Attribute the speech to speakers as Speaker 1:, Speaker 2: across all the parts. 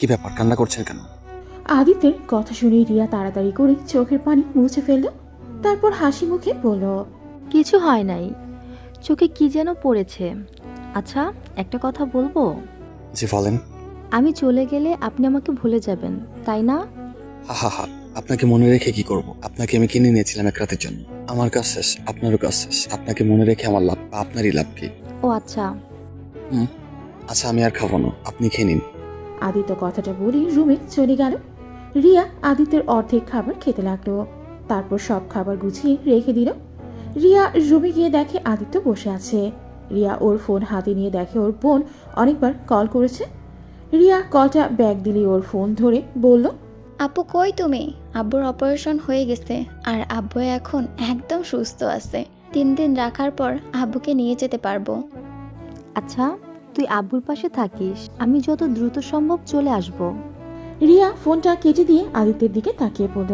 Speaker 1: কি ব্যাপার, কান্না করছেন কেন?
Speaker 2: আদিত্যের কথা শুনে রিয়া তাড়াতাড়ি করে চোখের পানি মুছে ফেলল। তারপর হাসি মুখে বলল,
Speaker 3: কিছু হয় নাই, চোখে কি যেন পড়েছে। আচ্ছা, একটা কথা বলবো?
Speaker 1: জি বলেন।
Speaker 3: আমি চলে গেলে আপনি আমাকে ভুলে যাবেন, তাই না?
Speaker 1: হা হা হা, আপনাকে মনে রেখে কি করব? আপনাকে আমি কিনে নিয়েছিলাম এক রাতের জন্য। আমার কাজ শেষ, আপনারও কাজ শেষ। আপনাকে মনে রেখে আমার লাভ বা আপনারই লাভ কি?
Speaker 3: ও আচ্ছা।
Speaker 1: হুম, আচ্ছা আমি আর খাবো না, আপনি খেয়ে নিন।
Speaker 2: আদিত্য কথাটা বলে রুমে চলে গেল। রিয়া আদিত্যের অর্ধেক খাবার খেতে লাগলো। তারপর সব খাবার গুছিয়ে রেখে দিল। রিয়া রুমে গিয়ে দেখে আদিত্য বসে আছে। রিয়া ওর ফোন হাতে নিয়ে দেখে ওর বোন অনেকবার কল করেছে। রিয়া কলটা ব্যাগ দিলে ওর ফোন ধরে বলল,
Speaker 4: আপু কই তুমি? আব্বুর অপারেশন হয়ে গেছে আর আব্বু এখন একদম সুস্থ আছে। 3 দিন রাখার পর আব্বুকে নিয়ে যেতে পারবো।
Speaker 3: আচ্ছা, তুই আব্বুর পাশে থাকিস, আমি যত দ্রুত সম্ভব চলে আসব।
Speaker 2: রিয়া ফোনটা কেটে দিয়ে আদিত্যের দিকে তাকিয়ে পড়ল।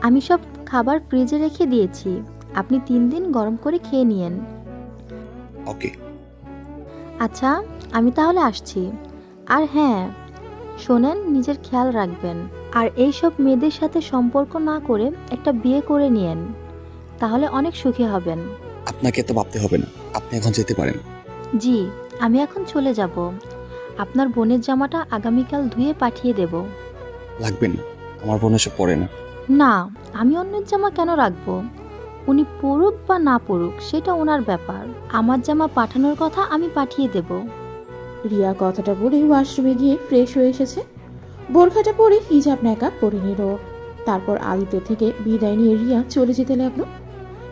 Speaker 3: আমি সব খাবার ফ্রিজে রেখে দিয়েছি, আপনি 3 দিন গরম করে খেয়ে নিয়েন।
Speaker 1: ওকে।
Speaker 3: আচ্ছা, আমি তাহলে আসছি। আর হ্যাঁ, শোনেন, নিজের খেয়াল রাখবেন। আর এই সব মেয়েদের সাথে সম্পর্ক না করে একটা বিয়ে করে নিয়েন, তাহলে অনেক সুখী হবেন।
Speaker 1: আপনাকে তো ভাবতে হবে না, আপনি এখন যেতে পারেন।
Speaker 3: জি, আমি এখন চলে যাব। আপনার বোনের জামাটা আগামীকাল ধুয়ে পাঠিয়ে দেব।
Speaker 1: লাগবে না, আমার বোন এসব পড়ে না।
Speaker 3: না, আমি অন্যের জামা কেন রাখবো? উনি পড়ুক বা না পড়ুক সেটা ওনার ব্যাপার। আমার জামা পাঠানোর কথা আমি পাঠিয়ে দেব।
Speaker 2: রিয়া কথাটা বলে ওয়াশরুমে গিয়ে ফ্রেশ হয়ে এসেছে। বোরখাটা পরে হিজাব নেকাব পরে নিল। তারপর আদিত্য থেকে বিদায় নিয়ে রিয়া চলে যেতে লাগলো।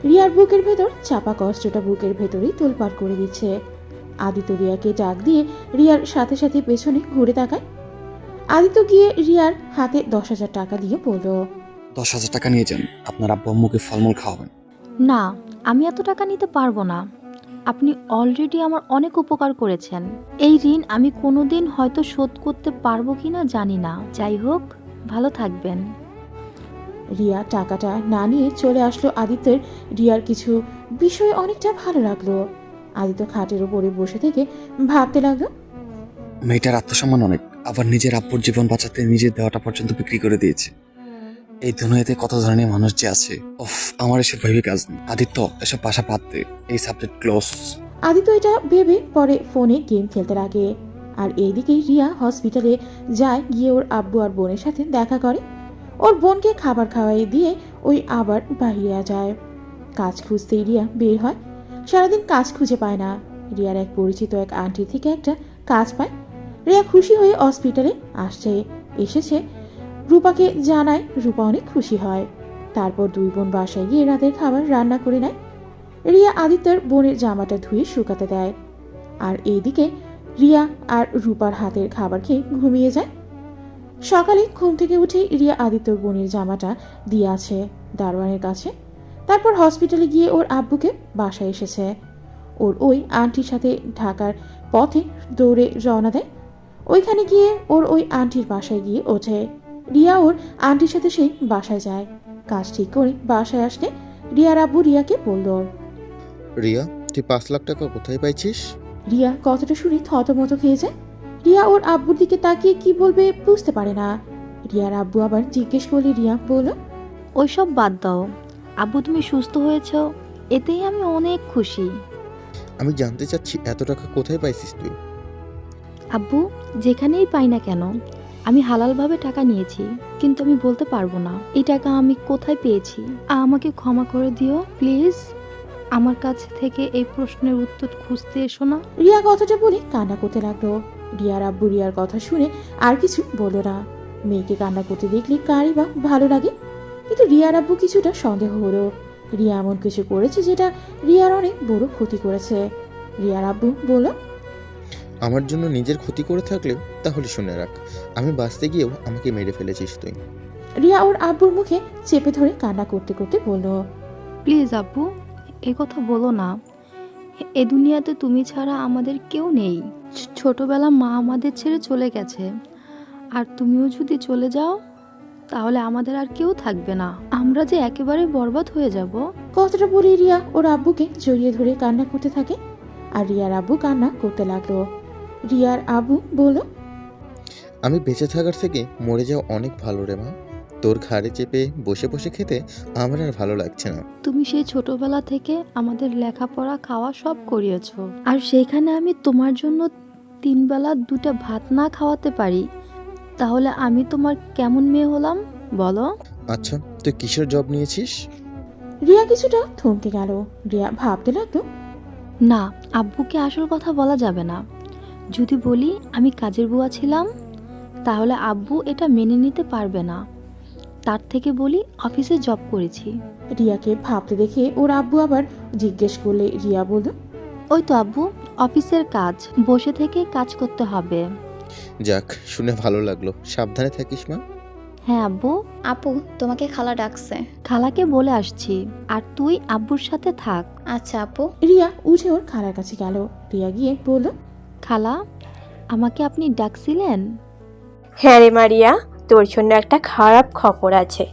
Speaker 2: রিয়ার বুকের ভেতর চাপা কষ্টটা বুকের ভেতরেই তোলপাড় করে দিচ্ছে। আদিত্য রিয়াকে ডাক দিয়ে রিয়ার সাথে সাথে পেছনে ঘুরে তাকায়। আদিত্য গিয়ে রিয়ার হাতে 10,000 টাকা দিয়ে বলল,
Speaker 1: 10,000 টাকা নিয়ে যান, আপনার আব্বু আম্মুকে ফলমূল খাওয়াবেন।
Speaker 3: না, আমি এত টাকা নিতে পারবো না। আপনি অলরেডি আমার অনেক উপকার করেছেন। এই ঋণ আমি কোনোদিন হয়তো শোধ করতে পারবো কিনা জানি না। যাই হোক, ভালো থাকবেন।
Speaker 2: রিয়া টাকাটা না নিয়ে চলে আসলো আদিত্যের। রিয়ার কিছু বিষয় অনেকটা ভালো লাগলো। আদিত্য খাটের উপরে বসে থেকে ভাবতে লাগলো,
Speaker 1: মেয়েটার আত্মসম্মান অনেক, আবার নিজের আব্বুর জীবন বাঁচাতে নিজের দেওয়াটা পর্যন্ত বিক্রি করে দিয়েছে। এই দুনিয়াতে কত ধরনের মানুষ যে আছে, ওফ, আমার এসব ভেবে কাজ নেই। আদিত্য, এসব ভাষা বাদ দে, এই সাবজেক্ট ক্লোজ।
Speaker 2: আদিত্য এটা ভেবে পরে ফোনে গেম খেলতে লাগে। আর এইদিকে রিয়া হসপিটালে যায়, গিয়ে ওর আব্বু আর বোনের সাথে দেখা করে। ওর বোনকে খাবার খাওয়াই দিয়ে ওই আবার বাইরে যায়। কাজ খুঁজতেই রিয়া বের হয়। সারাদিন কাজ খুঁজে পায় না। রিয়ার এক পরিচিত এক আন্টির থেকে একটা কাজ পায়। রিয়া খুশি হয়ে হসপিটালে এসেছে। রূপাকে জানায়, রূপা অনেক খুশি হয়। তারপর দুই বোন বাসায় গিয়ে রাতের খাবার রান্না করে নেয়। রিয়া আদিত্যর বোনের জামাটা ধুয়ে শুকাতে দেয়। আর এইদিকে রিয়া আর রূপার হাতের খাবার খেয়ে ঘুমিয়ে যায়। সকালে ঘুম থেকে উঠে রিয়া আদিত্যর বোনের জামাটা দিয়ে আছে দারোয়ানের কাছে। তারপর হসপিটালে গিয়ে ওর আব্বুকে বাসায় এসেছে। ওর ওই আন্টির সাথে ঢাকার পথে দৌড়ে রওনা দেয়। ওইখানে গিয়ে ওর ওই আন্টির বাসায় গিয়ে ওঠে। রিয়া ওর আন্টির সাথে সেই বাসায় যায়। কাজ ঠিক করে বাসায় আসলে রিয়ার আব্বু রিয়াকে বলল,
Speaker 5: রিয়া, তুই 5 লাখ টাকা কোথায় পাইছিস?
Speaker 2: রিয়া কথাটা শুনে থতমত খেয়ে যায়। রিয়া ওর আব্বুর দিকে তাকিয়ে কি বলবে বুঝতে পারে না। রিয়ার আব্বু আবার জিজ্ঞেস করলে রিয়া বলল,
Speaker 3: ওইসব বাদ দাও। আব্বু, তুমি সুস্থ হয়েছ, এতেই আমি অনেক খুশি।
Speaker 5: আমি জানতে চাচ্ছি এত টাকা কোথায় পাইছিস তুই?
Speaker 3: আব্বু, যেখানেই পাই না কেন, আমি হালালভাবে টাকা নিয়েছি, কিন্তু আমি বলতে পারবো না এই টাকা আমি কোথায় পেয়েছি। আমাকে ক্ষমা করে দিও প্লিজ। আমার কাছ থেকে এই প্রশ্নের উত্তর খুঁজতে এসো না।
Speaker 2: রিয়া কথাটা বলে কান্না করতে লাগলো। রিয়ার আব্বু রিয়ার কথা শুনে আর কিছু বলল না। মেয়েকে কান্না করতে দেখলে কারই বা ভালো লাগে। কিন্তু রিয়ার আব্বু কিছুটা সন্দেহ হলো। রিয়া এমন কিছু করেছে যেটা রিয়ার অনেক বড় ক্ষতি করেছে। রিয়ার আব্বু বলল,
Speaker 5: আমার জন্য নিজের ক্ষতি করে থাকলেও তাহলে শুনে রাখ, আমি বাঁচতে গিয়েও আমাকে মেরে ফেলেছিস তুই।
Speaker 2: রিয়া ওর আব্বুর মুখে চেপে ধরে কান্না করতে করতে বলল,
Speaker 3: প্লিজ আব্বু, এ কথা বলো না। এ দুনিয়াতে তুমি ছাড়া আমাদের কেউ নেই। ছোটবেলা মা আমাদের ছেড়ে চলে গেছে, আর তুমিও যদি চলে যাও তাহলে আমাদের আর কেউ থাকবে না। আমরা যে একেবারে বরবাদ হয়ে যাব।
Speaker 2: কথাটা বলে রিয়া ওর আব্বুকে জড়িয়ে ধরে কান্না করতে থাকে। আর রিয়ার আব্বু কান্না করতে লাগলো। রিয়ার আব্বু বলল,
Speaker 5: আমি বেঁচে থাকার থেকে মরে যাওয়া অনেক ভালো রে মা। তোর ঘাড়ে চেপে বসে বসে খেতে আমার আর ভালো লাগছে না।
Speaker 3: তুমি সেই ছোটবেলা থেকে আমাদের লেখাপড়া খাওয়া সব করিয়েছো, আর সেইখানে আমি তোমার জন্য 3 বেলা 2টা ভাত না খাওয়াতে পারি, তাহলে আমি তোমার কেমন মেয়ে হলাম বলো?
Speaker 5: আচ্ছা, তুই কিসের জব নিয়েছিস?
Speaker 2: রিয়া কিছুটা থমকে গেল। রিয়া ভাবতে লাগলো,
Speaker 3: না, আব্বুকে আসল কথা বলা যাবে না। যদি বলি আমি কাজের বুয়া ছিলাম, তাহলে আব্বু এটা মেনে নিতে পারবে না। তার থেকে বলি অফিসে জব করেছি।
Speaker 2: রিয়াকে ভাবতে দেখে ওর আব্বু আবার জিজ্ঞেস করলে রিয়া বলল,
Speaker 3: ওই তো আব্বু, অফিসের কাজ, বসে থেকে কাজ করতে হবে।
Speaker 5: যাক, শুনে ভালো লাগলো। সাবধানে থাকিস মা।
Speaker 3: হ্যাঁ আব্বু।
Speaker 4: আপু, তোমাকে খালা ডাকছে।
Speaker 3: খালাকে বলে আসছি, আর তুই আব্বুর সাথে থাক।
Speaker 4: আচ্ছা আপু।
Speaker 2: রিয়া উঠে ওর খালার কাছে গেল। রিয়া গিয়ে বলল,
Speaker 3: খালা, আমাকে আপনি ডাকছিলেন?
Speaker 6: হ্যাঁ রে মারিয়া, তোর জন্য একটা খারাপ খবর আছে।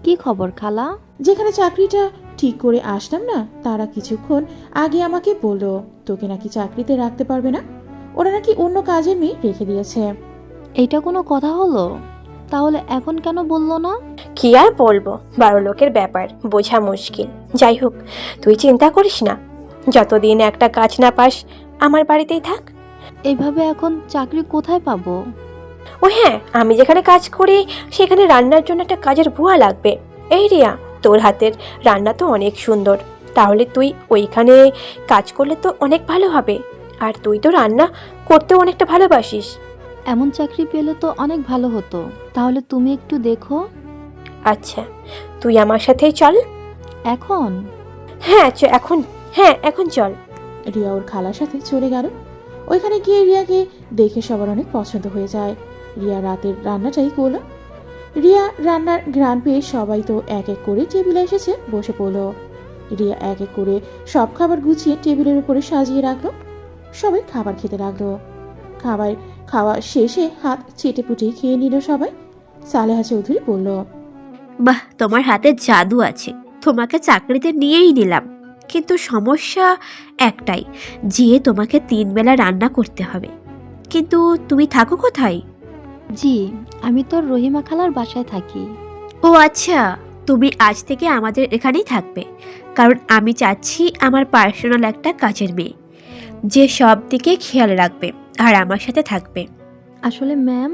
Speaker 3: কি খবর খালা?
Speaker 2: যেখানে চাকরিটা ঠিক করে আসলাম না, তারা কিছুক্ষণ আগে আমাকে বললো তোকে নাকি চাকরিতে রাখতে পারবে না। ওরা নাকি অন্য কাজের মেয়ে রেখে দিয়েছে।
Speaker 3: এইটা কোনো কথা হলো? তাহলে এখন কেন বললো না?
Speaker 6: কি আর বলবো, বড় লোকের ব্যাপার, বোঝা মুশকিল। যাই হোক, তুই চিন্তা করিস না। যতদিন একটা কাজ না পাস, আমার বাড়িতেই থাক।
Speaker 3: এইভাবে এখন চাকরি কোথায় পাবো?
Speaker 6: ও হ্যাঁ, আমি যেখানে কাজ করি সেখানে রান্নার জন্য একটা কাজের বুয়া লাগবে। এই রিয়া, তোর হাতের রান্না তো অনেক সুন্দর, তাহলে তুই ওইখানে কাজ করলে তো অনেক ভালো হবে। আর তুই তো রান্না করতেও অনেকটা ভালোবাসিস।
Speaker 3: এমন চাকরি পেলে তো অনেক ভালো হতো। তাহলে তুমি একটু দেখো।
Speaker 6: আচ্ছা, তুই আমার সাথেই চল।
Speaker 3: এখন?
Speaker 6: হ্যাঁ এখন চল।
Speaker 2: রিয়া ওর খালার সাথে চলে গেল। ওইখানে গিয়ে রিয়াকে দেখে সবার অনেক পছন্দ হয়ে যায়। রিয়া রাতের রান্নাটাই করলো। রিয়া রান্নার ঘ্রাণ পেয়ে সবাই তো এক এক করে টেবিলে এসেছে, বসে পড়লো। রিয়া এক এক করে সব খাবার গুছিয়ে টেবিলের উপরে সাজিয়ে রাখলো। সবাই খাবার খেতে লাগলো। খাবার খাওয়া শেষে হাত চেটেপুটে খেয়ে নিল সবাই। সালেহা চৌধুরী বলল,
Speaker 7: বাহ, তোমার হাতে জাদু আছে। তোমাকে চাকরিতে নিয়েই নিলাম, কিন্তু সমস্যা একটাই, যে তোমাকে 3 বেলা রান্না করতে হবে। কিন্তু তুমি থাকো কোথায়?
Speaker 3: জি, আমি তো রহিমা খালার বাসায় থাকি।
Speaker 7: ও আচ্ছা, তুমি আজ থেকে আমাদের এখানেই থাকবে, কারণ আমি চাচ্ছি আমার পার্সোনাল একটা কাজের মেয়ে, যে সব দিকে খেয়াল রাখবে আর আমার সাথে থাকবে।
Speaker 3: আসলে ম্যাম,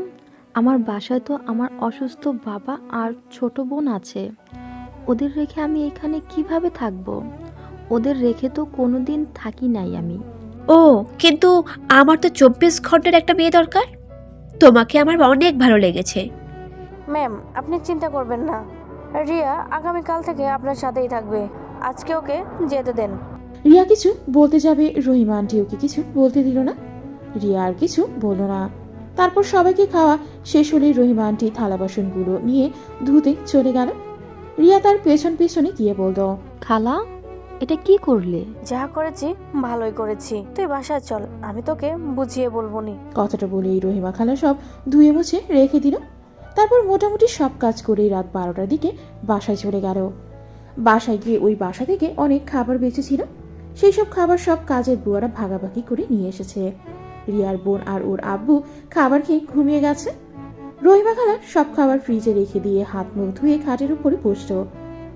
Speaker 3: আমার বাসায় তো আমার অসুস্থ বাবা আর ছোট বোন আছে। ওদের রেখে আমি এখানে কিভাবে থাকবো? ওদের রেখে তো কোনোদিন থাকি নাই আমি।
Speaker 7: ও, কিন্তু আমার তো 24 ঘন্টার একটা মেয়ে দরকার। তোমাকে আমার অনেক ভালো লেগেছে।
Speaker 8: ম্যাম, আপনি চিন্তা করবেন না। রিয়া আগামীকাল থেকে আপনার সাথেই থাকবে। আজকে ওকে যেতে দেন।
Speaker 2: রিয়া কিছু বলতে যাবে, রহিমা আন্টি ওকে কিছু বলতে দিল না। রিয়া আর কিছু বলল না। তারপর সবাইকে খাওয়া শেষ হলে রহিমা আন্টি থালা বাসনগুলো নিয়ে ধুতে চলে গেল। রিয়া তার পেছন পেছনে গিয়ে বলল,
Speaker 3: খালা, এটা কি করলে?
Speaker 8: যা করেছি ভালোই করেছি। তুই বাসায় চল, আমি তোকে বুঝিয়ে বলবো নি।
Speaker 2: কথাটা বলেই রহিমা খালা সব ধুয়ে মুছে রেখে দিল। তারপর মোটামুটি সব কাজ করেই রাত 12টার দিকে বাসায় চলে গেল। বাসায় গিয়ে ওই বাসা থেকে অনেক খাবার বেঁচেছিল। সেই সব খাবার সব কাজের বুয়ারা ভাগাভাগি করে নিয়ে এসেছে। রিয়ার বোন আর ওর আব্বু খাবার খেয়ে ঘুমিয়ে গেছে। রহিমা খালা সব খাবার ফ্রিজে রেখে দিয়ে হাত মুখ ধুয়ে খাটের উপরে বসলো।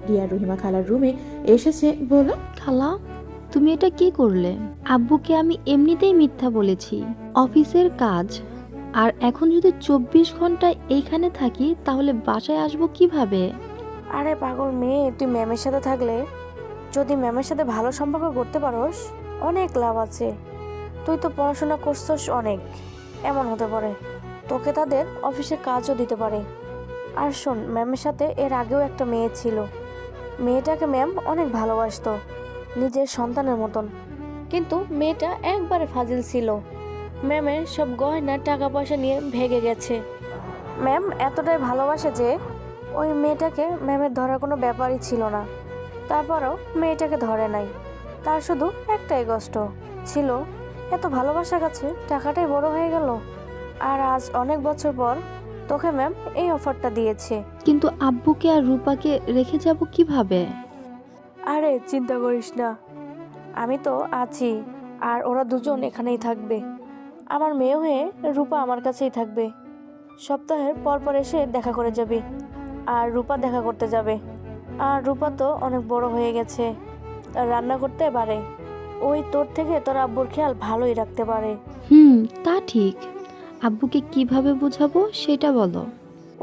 Speaker 2: রিয়া রহিমা খালার রুমে এসেছে, বলল,
Speaker 3: খালা, তুমি এটা কি করলে? আব্বুকে আমি এমনিতেই মিথ্যা বলেছি, অফিসের কাজ। আর এখন যদি 24 ঘন্টা এইখানে থাকি, তাহলে বাসায় আসবো কিভাবে?
Speaker 8: আরে পাগল মেয়ে, তুই ম্যামের সাথে থাকলে, যদি ম্যামের সাথে ভালো সম্পর্ক করতে পারোস, অনেক লাভ আছে। তুই তো পড়াশোনা করছস অনেক, এমন হতে পারে তোকে তাদের অফিসে কাজও দিতে পারে। আর শোন, ম্যামের সাথে এর আগেও একটা মেয়ে ছিল। মেয়েটাকে ম্যাম অনেক ভালোবাসতো, নিজের সন্তানের মতন। কিন্তু মেয়েটা একবারে ফাজিল ছিল। ম্যামের সব গয়না টাকা পয়সা নিয়ে ভেগে গেছে। ম্যাম এতটাই ভালোবাসে যে ওই মেয়েটাকে ম্যামের ধরার কোনো ব্যাপারই ছিল না। তারপরও মেয়েটাকে ধরে নাই। তার শুধু একটাই কষ্ট ছিল, এত ভালোবাসার কাছে টাকাটাই বড় হয়ে গেল। আর আজ অনেক বছর পর তোকে ম্যাম এই অফারটা দিয়েছে।
Speaker 3: কিন্তু আব্বুকে আর রূপাকে রেখে যাব কিভাবে?
Speaker 8: আরে চিন্তা করিস না, আমি তো আছি। আর ওরা দুজন এখানেই থাকবে। আমার মেয়ে হয়ে রূপা আমার কাছেই থাকবে। সপ্তাহের পর পর এসে দেখা করে যাবি। আর রূপা দেখা করতে যাবে। আর রূপা তো অনেক বড় হয়ে গেছে, আর রান্না করতে পারে। ওই তোর থেকে তোর আব্বুর খেয়াল ভালোই রাখতে পারে।
Speaker 3: তা ঠিক। আব্বুকে কিভাবে বোঝাবো সেটা বলো।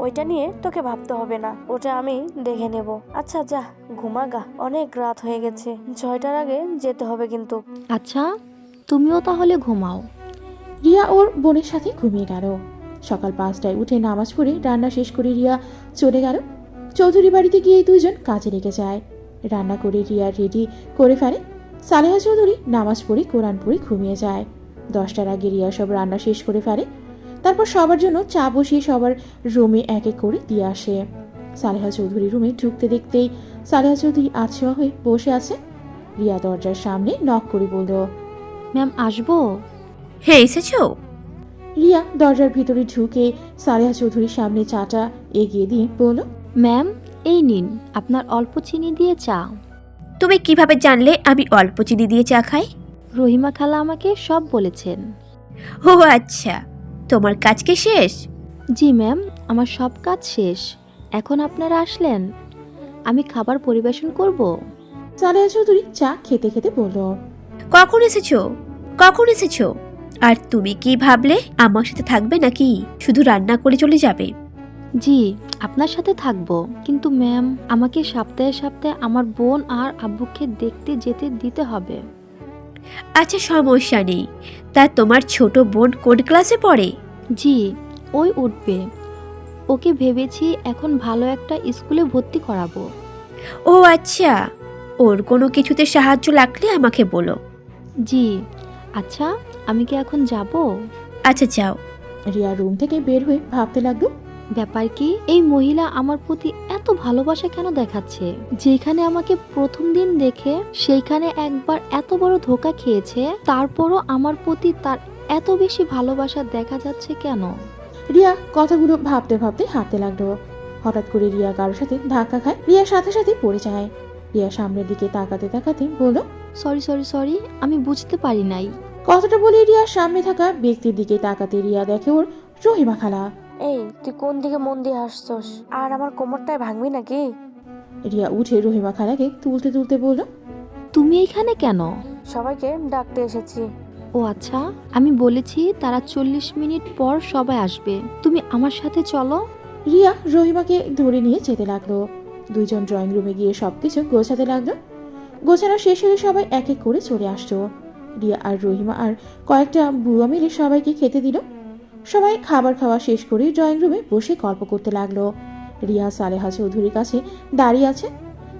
Speaker 8: ওইটা নিয়ে তোকে ভাবতে হবে না, ওটা আমি দেখে নেব। আচ্ছা যা, ঘুমাগা, অনেক রাত হয়ে গেছে, 6টার আগে যেতে হবে কিন্তু।
Speaker 3: আচ্ছা, তুমিও তাহলে ঘুমাও।
Speaker 2: রিয়া ওর বোনের সাথে ঘুমিয়ে গেল। সকাল 5টায় উঠে নামাজ পড়ে রান্না শেষ করে রিয়া চলে গেল। চৌধুরী বাড়িতে গিয়ে দুজন কাজে লেগে যায়। রান্না করে রিয়া রেডি করে ফেলে। সালেহা চৌধুরী নামাজ পড়ে কোরআন পড়ে ঘুমিয়ে যায়। 10টার আগে রিয়া সব রান্না শেষ করে ফেলে। তারপর সবার জন্য চা বসিয়ে সবার রুমে এক এক করে দিয়ে আসে। সালেহা চৌধুরী রুমে ঢুকতে দেখতেই সালেহা চৌধুরী আছোয়া হয়ে বসে আছে। রিয়া দরজার সামনে নক করে বলল,
Speaker 3: ম্যাম আসবো?
Speaker 7: হ্যাঁ, এসেছো?
Speaker 2: রিয়া দরজার ভিতরে ঢুকে সালেহা চৌধুরীর সামনে চাটা এগিয়ে দিয়ে বলল,
Speaker 3: ম্যাম, এই নিন আপনার অল্প চিনি দিয়ে চা।
Speaker 7: তুমি কিভাবে জানলে আমি অল্প চিনি দিয়ে চা খাই?
Speaker 3: রহিমা খালা আমাকে সব বলেছেন।
Speaker 7: ও আচ্ছা, তোমার কাজ কি শেষ?
Speaker 3: জি ম্যাম, আমার সব কাজ শেষ। এখন আপনারা আসলেন, আমি খাবার পরিবেশন করব।
Speaker 2: সালেহা চৌধুরী চা খেতে খেতে বলল,
Speaker 7: কখন এসেছো? কখন এসেছো? আর তুমি কি ভাবলে আমার সাথে থাকবে নাকি শুধু রান্না করে চলে যাবে?
Speaker 3: জি, আপনার সাথে থাকবো, কিন্তু ম্যাম আমাকে সপ্তাহে সপ্তাহে আমার বোন আর আব্বুকে দেখতে যেতে দিতে হবে।
Speaker 7: আচ্ছা, সমস্যা নেই। তা তোমার ছোট বোন কোন ক্লাসে পড়ে?
Speaker 3: জি, ওই উঠবে। ওকে ভেবেছি এখন ভালো একটা স্কুলে ভর্তি করাবো।
Speaker 7: ও আচ্ছা, ওর কোনো কিছুতে সাহায্য লাগলে আমাকে বলো।
Speaker 3: জি আচ্ছা, আমি কি এখন যাব?
Speaker 7: আচ্ছা, যাও।
Speaker 2: রিয়া রুম থেকে বের হয়ে ভাবতে লাগলো,
Speaker 3: ব্যাপার কি, এই মহিলা আমার প্রতি এত ভালোবাসা কেন দেখাচ্ছে? যেখানে আমাকে প্রথম দিন দেখে সেইখানে একবার এত বড় ধোঁকা খেয়েছে, তারপরও আমার প্রতি তার এত বেশি ভালোবাসা দেখা যাচ্ছে কেন?
Speaker 2: রিয়া কথাগুলো ভাবতে ভাবতে হাঁটতে লাগলো। হঠাৎ করে রিয়া কারোর সাথে ধাক্কা খায়। রিয়ার সাথে সাথে পড়ে যায়। রিয়া সামনের দিকে তাকাতে তাকাতে বলল,
Speaker 3: সরি সরি সরি, আমি বুঝতে পারি নাই।
Speaker 2: কথাটা বলে রিয়ার সামনে থাকা ব্যক্তির দিকে তাকাতে রিয়া দেখে ওর রহিমা খালা।
Speaker 8: এই তুই কোন দিকে মন দিয়ে হাসছস? আর আমার কোমরটায় ভাঙবি নাকি?
Speaker 2: রিয়া উঠে রহিমা খালাকে তুলতে তুলতে বলল,
Speaker 3: তুমি এখানে কেন?
Speaker 8: সবাইকে ডাকতে এসেছি।
Speaker 3: ও আচ্ছা, আমি বলেছি তারা 40 মিনিট পর সবাই আসবে, তুমি আমার সাথে চলো।
Speaker 2: রিয়া রহিমাকে ধরে নিয়ে যেতে লাগলো। দুইজন ড্রয়িং রুমে গিয়ে সবকিছু গোছাতে লাগলো। গোছানো শেষ হলে সবাই এক এক করে চলে আসতো। রিয়া আর রহিমা আর কয়েকটা বুয়া মিলে সবাইকে খেতে দিল। সবাই খাবার খাওয়া শেষ করে ড্রয়িং রুমে বসে গল্প করতে লাগলো। রিয়া সালেহা চৌধুরীর কাছে দাঁড়িয়ে আছে।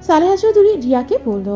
Speaker 2: সালেহা চৌধুরী রিয়াকে বলল,